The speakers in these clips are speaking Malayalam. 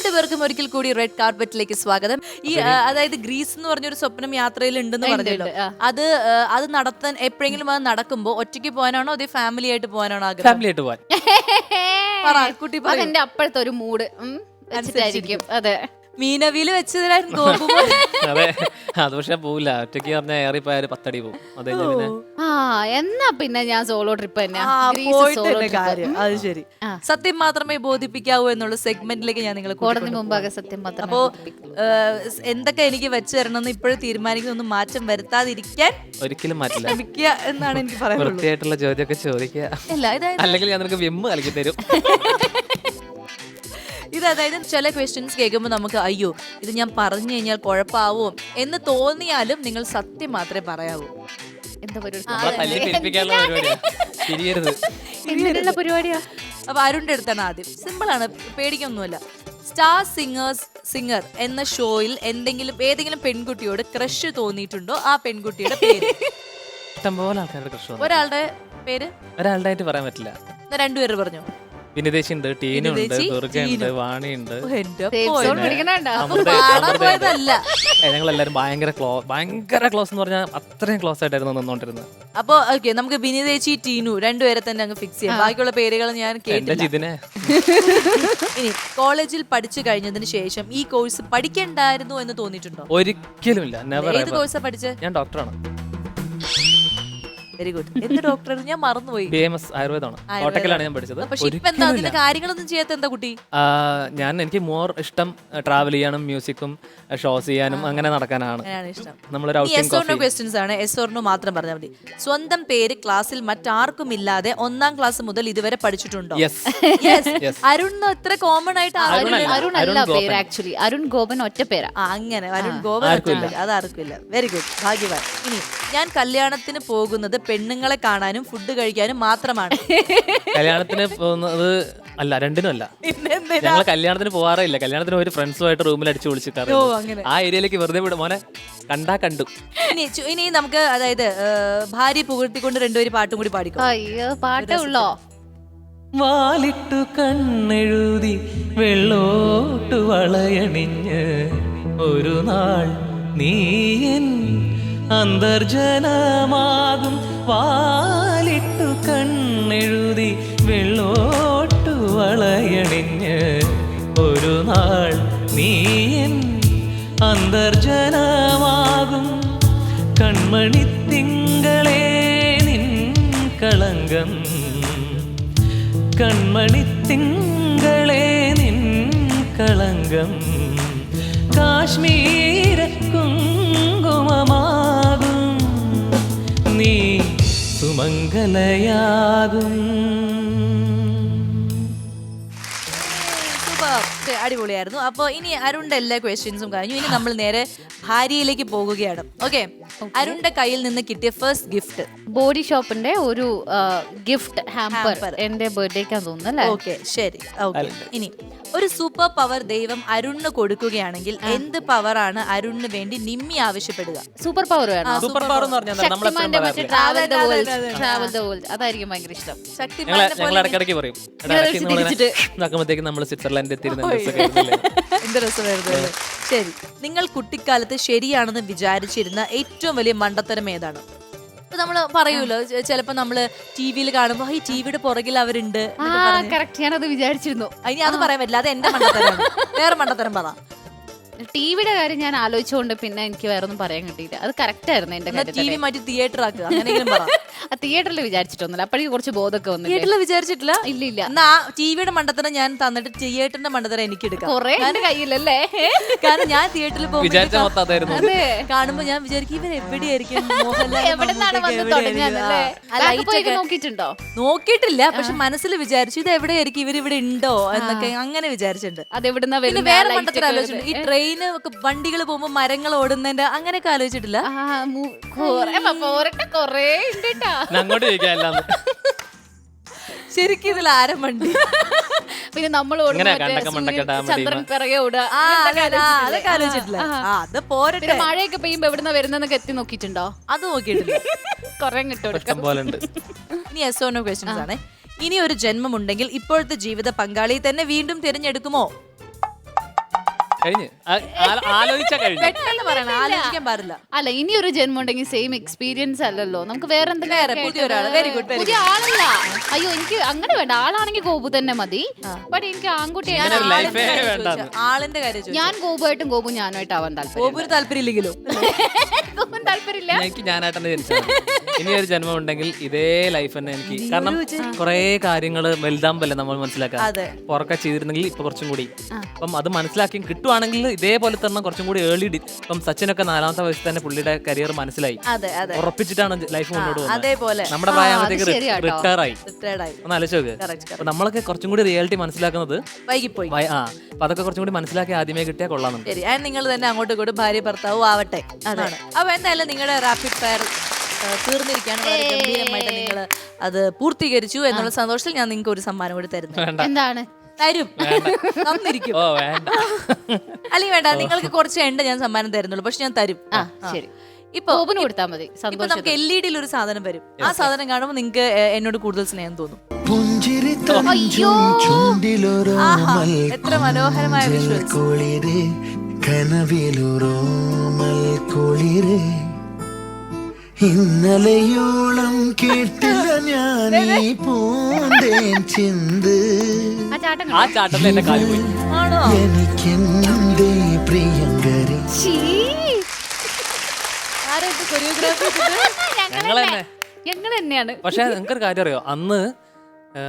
രണ്ടുപേർക്കും ഒരിക്കൽ കൂടി റെഡ് കാർപ്പറ്റിലേക്ക് സ്വാഗതം. അതായത് ഗ്രീസ് എന്ന് പറഞ്ഞൊരു സ്വപ്നം യാത്രയിൽ ഉണ്ടെന്ന് പറഞ്ഞല്ലോ. അത് നടത്താൻ എപ്പോഴെങ്കിലും അത് നടക്കുമ്പോ ഒറ്റയ്ക്ക് പോകാനാണോ അതേ ഫാമിലി ആയിട്ട് പോകാനാണോ ആഗ്രഹം? ഫാമിലി ആയിട്ട് പോവാൻ. അതെന്റെ അപ്പോഴത്തെ ഒരു മൂഡ് വെച്ചിട്ടായിരിക്കും. അതെ, മീനവിയിൽ വെച്ചതിലായിരുന്നു ഗോപു. അതെ, അത് പക്ഷെ പോവില്ല. ഒറ്റയ്ക്ക് പറഞ്ഞാൽ ഏറിപ്പോയാൽ 10 അടി പോകും. അതെ, പിന്നെ എന്നാ പിന്നെ ഞാൻ സോളോ ട്രിപ്പ് തന്നെ. അത് ശരി. സത്യം മാത്രമേ ബോധിപ്പിക്കാവൂ എന്നുള്ള സെഗ്മെന്റിലേക്ക് ഞാൻ നിങ്ങളെ കോടതി മുമ്പാകെ സത്യം മാത്രം. അപ്പോ എന്തൊക്കെ എനിക്ക് വെച്ചു തരണമെന്ന് ഇപ്പോഴും തീരുമാനിക്കുന്ന ഒന്നും മാറ്റം വരുത്താതിരിക്കാൻ ഒരിക്കലും മാറ്റില്ല ശ്രമിക്കുക എന്നാണ് എനിക്ക് പറയാനുള്ളത്. വൃത്തിയായിട്ടുള്ള ചോദ്യമൊക്കെ ചോദിക്കുക, അല്ലെങ്കിൽ ഞാൻ നിനക്ക് വിമ്മ് കളിക്കി തരും. അതായത് ചില ക്വസ്റ്റ്യൻസ് കേൾക്കുമ്പോൾ നമുക്ക് അയ്യോ ഇത് ഞാൻ പറഞ്ഞു കഴിഞ്ഞാൽ കുഴപ്പമാവോ എന്ന് തോന്നിയാലും നിങ്ങൾ സത്യം മാത്രമേ പറയാവൂ. എന്താ പരിപാടിയാ? അപ്പൊ അരുണിന്റെ അടുത്താണ് ആദ്യം. സിമ്പിൾ ആണ്, പേടിക്കൊന്നുമല്ല. സ്റ്റാർ സിംഗർ എന്ന ഷോയിൽ ഏതെങ്കിലും പെൺകുട്ടിയോട് ക്രഷ് തോന്നിയിട്ടുണ്ടോ? ആ പെൺകുട്ടിയുടെ പേര്. ഇഷ്ടംപോലെ ആൾക്കാരുടെ ക്രഷ്. ഒരാളുടെ പേര് ഒരാളുടെ ആയിട്ട് പറയാൻ പറ്റില്ല. രണ്ടുപേര് പറഞ്ഞു. വിനിതേശി ഉണ്ട്, ടീനുണ്ട്, ദുർഗയുണ്ട്, വാണിയുണ്ട്. ഞങ്ങളെല്ലാരും ഭയങ്കര ക്ലോസ് എന്ന് പറഞ്ഞാൽ അത്രയും ക്ലോസ് ആയിട്ടായിരുന്നു നിന്നോണ്ടിരുന്നത്. അപ്പൊ ഓക്കെ, നമുക്ക് വിനിതേച്ചി ടീനു രണ്ടുപേരെ തന്നെ അങ്ങ് ഫിക്സ് ചെയ്യാം. ബാക്കിയുള്ള പേരുകൾ ഞാൻ കേട്ടില്ല. ഇനി കോളേജിൽ പഠിച്ചു കഴിഞ്ഞതിന് ശേഷം ഈ കോഴ്സ് പഠിക്കണ്ടായിരുന്നു എന്ന് തോന്നിയിട്ടുണ്ടോ? ഒരിക്കലും ഇല്ല. ഏത് കോഴ്സാ പഠിച്ചത്? ഞാൻ ഡോക്ടറാണ്. Very good. എന്ത് ഡോക്ടർ? ഞാൻ മറന്നുപോയി. BMS ആയുർവേദമാണ്. കോട്ടക്കലാണ് ഞാൻ പഠിച്ചത്. പക്ഷെ ഇപ്പൊ എന്താ അതിന്റെ കാര്യങ്ങളൊന്നും ചെയ്യാത്ത എന്താ കുട്ടി? എനിക്ക് മോർ ഇഷ്ടം ട്രാവൽ ചെയ്യാനും മ്യൂസിക്കും ഷോസ് ചെയ്യാനും അങ്ങനെ നടക്കാനാണ് ഇഷ്ടം. നമ്മളൊരു ക്വസ്റ്റ്യൻസ് ആണ്. എസ് ഓർ നോ മാത്രം പറഞ്ഞാൽ മതി. സ്വന്തം പേര് ക്ലാസ്സിൽ മറ്റാർക്കും ഇല്ലാതെ 1ാം ക്ലാസ് മുതൽ ഇതുവരെ പഠിച്ചിട്ടുണ്ടോ? അരുൺ എത്ര കോമൺ ആയിട്ട് അരുൺ അല്ല പേര്, ആക്ച്വലി അരുൺ ഗോപൻ ഒറ്റ പേരാ. അങ്ങനെ അരുൺ ഗോപൻ അതാർക്കും ഇല്ല. വെരി ഗുഡ്, ഭാഗ്യവാൻ. ഇനി ഞാൻ കല്യാണത്തിന് പോകുന്നത് പെണ്ണുങ്ങളെ കാണാനും ഫുഡ് കഴിക്കാനും മാത്രമാണ്. കല്യാണത്തിന് പോകുന്നത് അല്ല, രണ്ടിനും അല്ല. ഞങ്ങൾ കല്യാണത്തിന് പോവാറില്ല. കല്യാണത്തിന് ഒരു ഫ്രണ്ട്സുമായിട്ട് റൂമിൽ അടിച്ചു വിളിച്ചിട്ടാണ് ആ ഏരിയയിലേക്ക് വെറുതെ വിടും. മോനെ കണ്ടാ കണ്ടു. ഇനി നമുക്ക് അതായത് ഭാര്യ പുകഴ്ത്തിക്കൊണ്ട് രണ്ടുപേരും പാട്ടും കൂടി പാടിക്കും. അയ്യോ, പാട്ടേ ഉള്ളോ? വാലിട്ടു കണ്ണെഴുതി വെള്ളോട്ടു വളയണിഞ്ഞ് ഒരു നാൾ നീയൻ അന്തർജനമാകും. വാലിട്ടു കണ്ണെഴുതി വെള്ളോട്ടു വളയണിഞ്ഞ് ഒരു നാൾ നീയൻ അന്തർജനമാകും. കൺമണിത്തിങ്കളേ നിൻ കളങ്കം, കൺമണിത്തിങ്കളേ നിൻ കളങ്കം കാശ്മീര കുങ്കുമമാകും. നീ സുമംഗലയാകും. അടിപൊളിയായിരുന്നു. അപ്പൊ ഇനി അരുണിന്റെ എല്ലാ ക്വസ്റ്റ്യൻസും കഴിഞ്ഞു. ഇനി നമ്മൾ നേരെ ഭാര്യയിലേക്ക് പോകുകയാണ്. ഓക്കെ, അരുണിന്റെ കയ്യിൽ നിന്ന് കിട്ടിയ ഫസ്റ്റ് ഗിഫ്റ്റ് ബോഡി ഷോപ്പിന്റെ ഒരു ഗിഫ്റ്റ് ഹാമ്പർ. എന്റെ ബർത്ത്ഡേക്കാന്ന് തോന്നുന്നു. ഓക്കെ, ശരി. ഇനി ഒരു സൂപ്പർ പവർ ദൈവം അരുണിന് കൊടുക്കുകയാണെങ്കിൽ എന്ത് പവർ ആണ് അരുണിന് വേണ്ടി നിമ്മി ആവശ്യപ്പെടുക? സൂപ്പർ പവർ വേണം. സൂപ്പർ പവർ എന്ന് പറഞ്ഞാൽ അതായിരിക്കും ഭയങ്കര ഇഷ്ടം. ഞങ്ങൾ ഇടയ്ക്കിടയ്ക്ക് പറയും, നോക്കുമ്പോഴത്തേക്ക് നമ്മൾ സ്വിറ്റ്സർലാൻഡ് എന്ത് രസമായിരുന്നു. ശരി, നിങ്ങൾ കുട്ടിക്കാലത്ത് ശരിയാണെന്ന് വിചാരിച്ചിരുന്ന ഏറ്റവും വലിയ മണ്ടത്തരം ഏതാണ്? നമ്മള് പറയൂലോ, ചിലപ്പോ നമ്മള് ടിവിയിൽ കാണുമ്പോ ഈ ടിവിയുടെ പുറകിൽ അവരുണ്ട്. ഞാനത് വിചാരിച്ചിരുന്നു. ഇനി അത് പറയാൻ പറ്റില്ല, അത് എന്റെ മണ്ടത്തരം. വേറെ മണ്ടത്തരം പറ. ടിവിയുടെ കാര്യം ഞാൻ ആലോചിച്ചുകൊണ്ട് പിന്നെ എനിക്ക് വേറെ ഒന്നും പറയാൻ കിട്ടിയില്ല. അത് കറക്റ്റ് ആയിരുന്നു എന്റെ കാര്യം. ടിവി മാറ്റി തിയേറ്റർ ആക്കുക, അങ്ങനെയെങ്കിലും പറ. തിയേറ്ററിൽ വിചാരിച്ചിട്ടൊന്നുമില്ല. അപ്പോഴേക്കും കുറച്ച് ബോധമൊക്കെ വന്നു. തിയേറ്ററിൽ വിചാരിച്ചിട്ടില്ല? ഇല്ല. എന്നാ ടിവിയുടെ മണ്ടത്തരം ഞാൻ തന്നിട്ട് തിയേറ്ററിന്റെ മണ്ടത്തരം എനിക്ക് എടുക്കാം. കുറെ കയ്യിലല്ലേ. കാരണം ഞാൻ തിയേറ്ററിൽ പോകുമ്പോൾ കാണുമ്പോ ഞാൻ വിചാരിക്കും ഇവർ എവിടെയായിരിക്കും, നോക്കിയിട്ടുണ്ടോ? നോക്കിയിട്ടില്ല, പക്ഷെ മനസ്സിൽ വിചാരിച്ചു ഇത് എവിടെയായിരിക്കും, ഇവരിവിടെ ഉണ്ടോ എന്നൊക്കെ അങ്ങനെ വിചാരിച്ചിട്ടുണ്ട്. അതെവിടുന്ന വേറെ മണ്ടത്തരം ആലോചിച്ചിട്ടുണ്ട്. ഈ ട്രെയിന് ഒക്കെ വണ്ടികൾ പോകുമ്പോ മരങ്ങൾ ഓടുന്നതിന്റെ അങ്ങനെയൊക്കെ ആലോചിച്ചിട്ടില്ല. ശരിക്കും ഇതിൽ ആരം വണ്ടി. പിന്നെ നമ്മൾ ചന്ദ്രൻ പിറകെ ഓടുക, അതൊക്കെ ആലോചിച്ചിട്ടില്ല. അത് പോരട്ടെ. മഴയൊക്കെ പെയ്യുമ്പോ എവിടുന്ന വരുന്നൊക്കെ എത്തി നോക്കിയിട്ടുണ്ടോ? അത് നോക്കിയിട്ടില്ല. കൊറേ കിട്ടും. ഇനി yes or no questions ആണ്. ഇനി ഒരു ജന്മമുണ്ടെങ്കിൽ ഇപ്പോഴത്തെ ജീവിത പങ്കാളിയെ തന്നെ വീണ്ടും തിരഞ്ഞെടുക്കുമോ? കഴിഞ്ഞ് ആലോചിച്ചാ കഴിഞ്ഞു. പെട്ടെന്ന് പറയണം, ആലോചിക്കാൻ പാടില്ല. അല്ല, ഇനി ഒരു ജന്മം ഉണ്ടെങ്കിൽ സെയിം എക്സ്പീരിയൻസ് അല്ലല്ലോ, നമുക്ക് വേറെ എന്തെങ്കിലും പുതിയ ഒരാള്. വെരി ഗുഡ്, വെരി പുതിയ ആളല്ല. അയ്യോ, എനിക്ക് അങ്ങനെ വേണ്ട. ആളാണെങ്കിൽ ഗോപു തന്നെ മതി. ബട്ട് എനിക്ക് ആൺകുട്ടി ആളിന്റെ കാര്യം ഞാൻ ഗോപുമായിട്ടും ഗോപു ഞാനുമായിട്ട് ആവാൻ താല്പര്യം. ഗോപുവിന് താല്പര്യമില്ലെങ്കിലോ? ഗോപുവിന് താല്പര്യമില്ല. എനിക്ക് ഞാനായിട്ടെന്നെ ജനിച്ചത്. ഇനി ഒരു ജന്മം ഉണ്ടെങ്കിൽ ഇതേ ലൈഫ് തന്നെ എനിക്ക്. കാരണം കുറെ കാര്യങ്ങള് വലുതാകുമ്പല്ലേ നമ്മൾ മനസ്സിലാക്കാം. പുറക്കെ ചെയ്തിരുന്നെങ്കിൽ ഇപ്പൊ കുറച്ചും കൂടി അപ്പം അത് മനസ്സിലാക്കി കിട്ടുവാണെങ്കിൽ ഇതേപോലെ തന്നെ കുറച്ചും കൂടി ഏർലി. ഇപ്പം സച്ചിനൊക്കെ 4ാമത്തെ വയസ്സിൽ തന്നെ പുള്ളിയുടെ കരിയർ മനസ്സിലായി, ഉറപ്പിച്ചിട്ടാണ് ലൈഫ് മുന്നോട്ട് പോകുന്നത്. നമ്മുടെ പ്രായത്തേക്ക് റിട്ടയർ ആയി. ഒന്ന് ആലോചിച്ച് നോക്ക്. അപ്പൊ നമ്മളൊക്കെ കുറച്ചും കൂടി റിയാലിറ്റി മനസ്സിലാക്കുന്നത് വൈകിപ്പോയി. അപ്പൊ അതൊക്കെ കുറച്ചും കൂടി മനസ്സിലാക്കി ആദ്യമേ കിട്ടിയാൽ കൊള്ളാമെന്നുണ്ട്. ശരി, നിങ്ങൾ തന്നെ അങ്ങോട്ടും ഇങ്ങോട്ടും ഭാര്യ ഭർത്താവും ആവട്ടെ. അതാണ്. അപ്പൊ എന്തായാലും നിങ്ങളുടെ റാപ്പിഡ് ഫയർ തീർന്നിരിക്കുകയാണ്. വളരെ ഗംഭീരമായിട്ട് നിങ്ങൾ അത് പൂർത്തീകരിച്ചു എന്നുള്ള സന്തോഷത്തിൽ ഞാൻ നിങ്ങൾക്ക് ഒരു സമ്മാനം കൂടി തരുന്നു. എന്താണ്? തരും, തന്നിരിക്കും. അല്ലെങ്കിൽ വേണ്ട, നിങ്ങൾക്ക് കുറച്ച് എണ്ണ ഞാൻ സമ്മാനം തരുന്നുള്ളൂ, പക്ഷെ ഞാൻ തരും. ശരി, ഇപ്പൊ കൊടുത്താൽ മതി. ഇപ്പൊ നമുക്ക് LED ഒരു സാധനം വരും. ആ സാധനം കാണുമ്പോൾ നിങ്ങൾക്ക് എന്നോട് കൂടുതൽ സ്നേഹം തോന്നും. എത്ര മനോഹരമായ വിഷ്വൽസ്. ഇന്നലെയോളം കേട്ടില്ല ഞാൻ ഈ പൂന്തേൻ ചിന്ത്. ആ ചാട്ടത്തിൽ എന്റെ കാല് പോയി. എനിക്കെന്തേ പ്രിയങ്കരി. ഞങ്ങൾ തന്നെയാണ്. പക്ഷെ നിങ്ങൾക്കൊരു കാര്യം അറിയോ, അന്ന്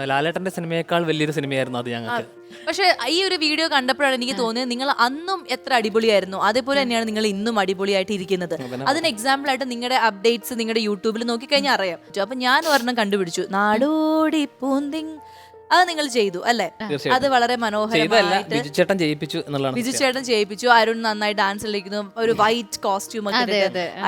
ലാലേട്ടന്റെ സിനിമയേക്കാൾ വലിയൊരു സിനിമയായിരുന്നു അത് ഞങ്ങൾക്ക്. പക്ഷെ ഈ ഒരു വീഡിയോ കണ്ടപ്പോഴാണ് എനിക്ക് തോന്നിയത് നിങ്ങൾ അന്നും എത്ര അടിപൊളിയായിരുന്നു അതേപോലെ തന്നെയാണ് നിങ്ങൾ ഇന്നും അടിപൊളിയായിട്ട് ഇരിക്കുന്നത്. അതിന് എക്സാമ്പിൾ ആയിട്ട് നിങ്ങളുടെ അപ്ഡേറ്റ്സ് നിങ്ങളുടെ യൂട്യൂബിൽ നോക്കിക്കഴിഞ്ഞാൽ അറിയാം. അപ്പൊ ഞാൻ ഒരെണ്ണം കണ്ടുപിടിച്ചു, നാടോടി പൂന്തിങ്. അത് നിങ്ങൾ ചെയ്തു അല്ലേ? അത് വളരെ മനോഹരമായിട്ട് ബിജുചേട്ടൻ ചെയ്യിപ്പിച്ചു എന്നുള്ളതാണ്. ബിജുചേട്ടൻ ചെയ്യിപ്പിച്ചു. അരുൺ നന്നായി ഡാൻസ് കളിക്കുന്നു, ഒരു വൈറ്റ് കോസ്റ്റ്യൂം ഒക്കെ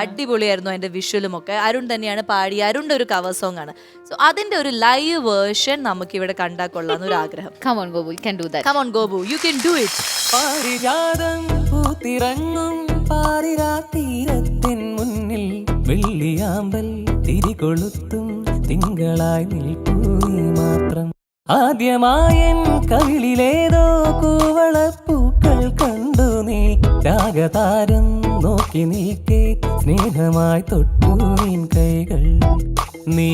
അടിപൊളിയായിരുന്നു. അതിന്റെ വിഷ്വലും ഒക്കെ അരുൺ തന്നെയാണ് പാടി. അരുണിന്റെ ഒരു കവർ സോങ് ആണ്. സോ അതിന്റെ ഒരു ലൈവ് വേർഷൻ നമുക്ക് ഇവിടെ കണ്ടാൽ കൊള്ളാന്ന് ഒരു ആഗ്രഹം. Come on Gobu, you can do that. Come on Gobu, you can do it. പാരിജാതം പൂത്തിറങ്ങും പാരിരാതീരത്തിൻ മുന്നിൽ വെള്ളിയാമ്പൽ തിരികൊളുത്തും തിങ്കളായി നിൽപ്പൂ നീ മാത്രം. ആദ്യമായൻ കവിളിലേതോ കൂവളപ്പൂക്കൾ കണ്ടു നീ. രാഗതാരം നോക്കി നിൽക്കേ സ്നേഹമായി തൊട്ടു നിൻ കൈകൾ. നീ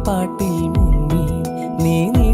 പാട്ടിൽ മുങ്ങി നീ